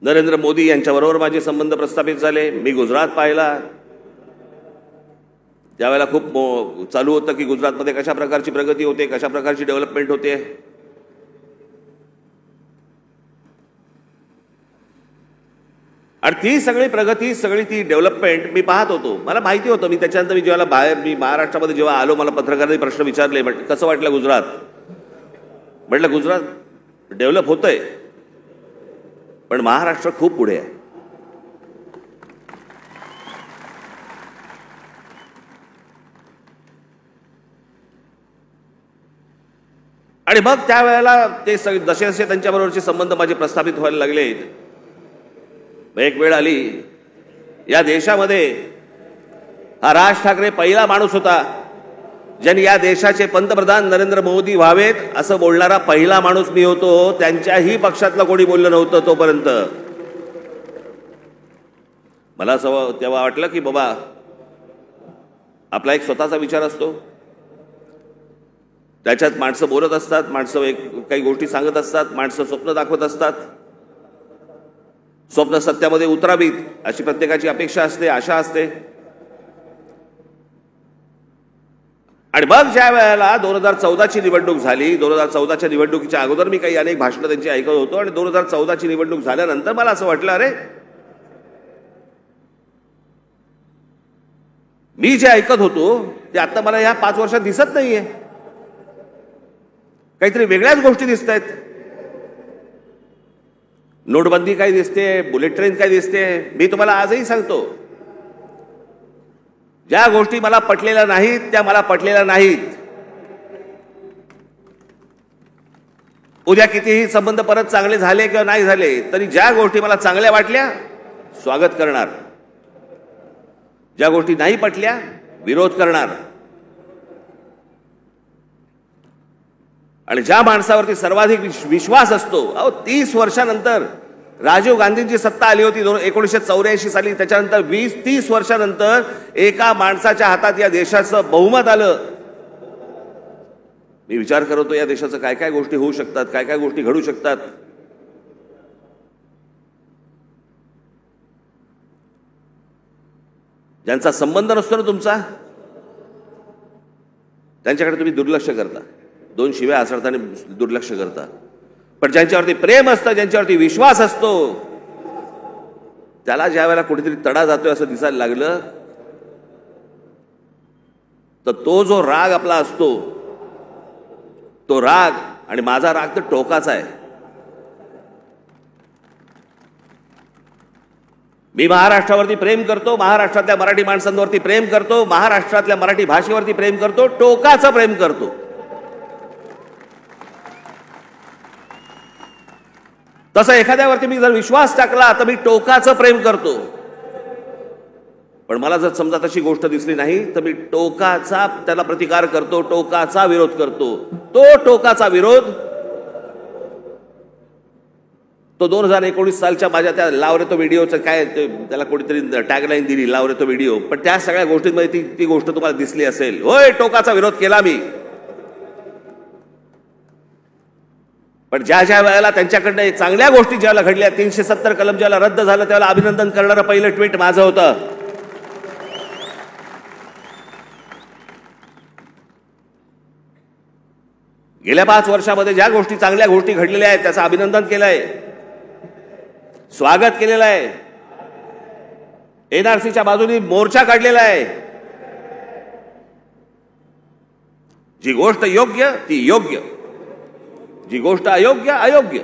नरेंद्र मोदी यांच्याबरोबर माझे संबंध प्रस्थापित झाले. मी गुजरात पाहिला. त्यावेळेला खूप चालू होतं की गुजरातमध्ये कशा प्रकारची प्रगती होते, कशा प्रकारची डेव्हलपमेंट होते. आणि ती सगळी प्रगती, सगळी ती डेव्हलपमेंट मी पाहत होतो. मला माहिती होतं. मी त्याच्यानंतर मी जेव्हा मी महाराष्ट्रामध्ये जेव्हा आलो, मला पत्रकारांनी प्रश्न विचारले, कसं वाटलं गुजरात. म्हटलं गुजरात डेव्हलप होतंय, पण महाराष्ट्र खूप पुढे आहे. आणि मग त्यावेळेला ते जसे जसे त्यांच्याबरोबरचे संबंध माझे प्रस्थापित व्हायला लागले, एक वेळ आली या देशामध्ये हा राज ठाकरे पहिला माणूस होता ज्यांनी या देशाचे पंतप्रधान नरेंद्र मोदी व्हावेत असं बोलणारा पहिला माणूस मी होतो. त्यांच्याही पक्षातलं कोणी बोललं नव्हतं तोपर्यंत. मला असं तेव्हा वाटलं की बाबा आपला एक स्वतःचा विचार असतो, त्याच्यात माणसं बोलत असतात, माणसं काही गोष्टी सांगत असतात, माणसं स्वप्न दाखवत असतात. स्वप्न सत्यामध्ये उतरावीत अशी प्रत्येकाची अपेक्षा असते, आशा असते. आणि मग ज्या वेळेला 2014ची निवडणूक झाली, 2014च्या निवडणुकीच्या अगोदर मी काही अनेक भाषणं त्यांची ऐकत होतो. आणि 2014ची निवडणूक झाल्यानंतर मला असं वाटलं, अरे मी जे ऐकत होतो ते आता मला या 5 वर्षात दिसत नाहीये. काहीतरी वेगळ्याच गोष्टी दिसत आहेत. नोटबंदी काय दिसते, बुलेट ट्रेन काय दिसते. मी तुम्हाला आजही सांगतो, ज्या गोष्टी मला पटलेल्या नाहीत त्या मला पटलेल्या नाहीत. उद्या कितीही संबंध परत चांगले झाले किंवा नाही झाले तरी ज्या गोष्टी मला चांगल्या वाटल्या स्वागत करणार, ज्या गोष्टी नाही पटल्या विरोध करणार. आणि ज्या माणसावरती सर्वाधिक विश्वास असतो, 30 वर्षानंतर राजीव गांधींची सत्ता आली होती 1984 साली, त्याच्यानंतर 20-30 वर्षानंतर एका माणसाच्या हातात या देशाचं बहुमत आलं. मी विचार करतो या देशाचं काय काय गोष्टी होऊ शकतात, काय काय गोष्टी घडू शकतात. ज्यांचा संबंध नसतो ना तुमचा, त्यांच्याकडे तुम्ही दुर्लक्ष करता, 2 शिव्या आसरताना दुर्लक्ष करता. पण ज्यांच्यावरती प्रेम असतं, ज्यांच्यावरती विश्वास असतो, त्याला ज्या वेळेला कुठेतरी तडा जातोय असं दिसायला लागलं तर तो जो राग आपला असतो, तो राग आणि माझा राग तर टोकाचा आहे. मी महाराष्ट्रावरती प्रेम करतो, महाराष्ट्रातल्या मराठी माणसांवरती प्रेम करतो, महाराष्ट्रातल्या मराठी भाषेवरती प्रेम करतो, टोकाचं प्रेम करतो. तसं एखाद्यावरती मी जर विश्वास टाकला तर मी टोकाचं प्रेम करतो. पण मला जर समजा तशी गोष्ट दिसली नाही तर मी टोकाचा त्याला प्रतिकार करतो, टोकाचा विरोध करतो. तो टोकाचा विरोध तो 2019 सालच्या माझ्या त्या लाव रे तो व्हिडिओचं काय त्याला कोणीतरी टॅगलाईन दिली, लाव रे तो व्हिडिओ. पण त्या सगळ्या गोष्टींमध्ये ती गोष्ट तुम्हाला दिसली असेल. होय, टोकाचा विरोध केला मी. पण ज्या ज्या वेळेला त्यांच्याकडनं चांगल्या गोष्टी ज्याला घडल्या, 370 कलम ज्याला रद्द झालं, त्याला अभिनंदन करणारं पहिलं ट्विट माझं होतं. गेल्या 5 वर्षामध्ये ज्या गोष्टी चांगल्या गोष्टी घडलेल्या आहेत त्याचं अभिनंदन केलंय, स्वागत केलेलं आहे. एनआरसीच्या बाजूने मोर्चा काढलेला आहे. जी गोष्ट योग्य ती योग्य, जी गोष्ट अयोग्य अयोग्य.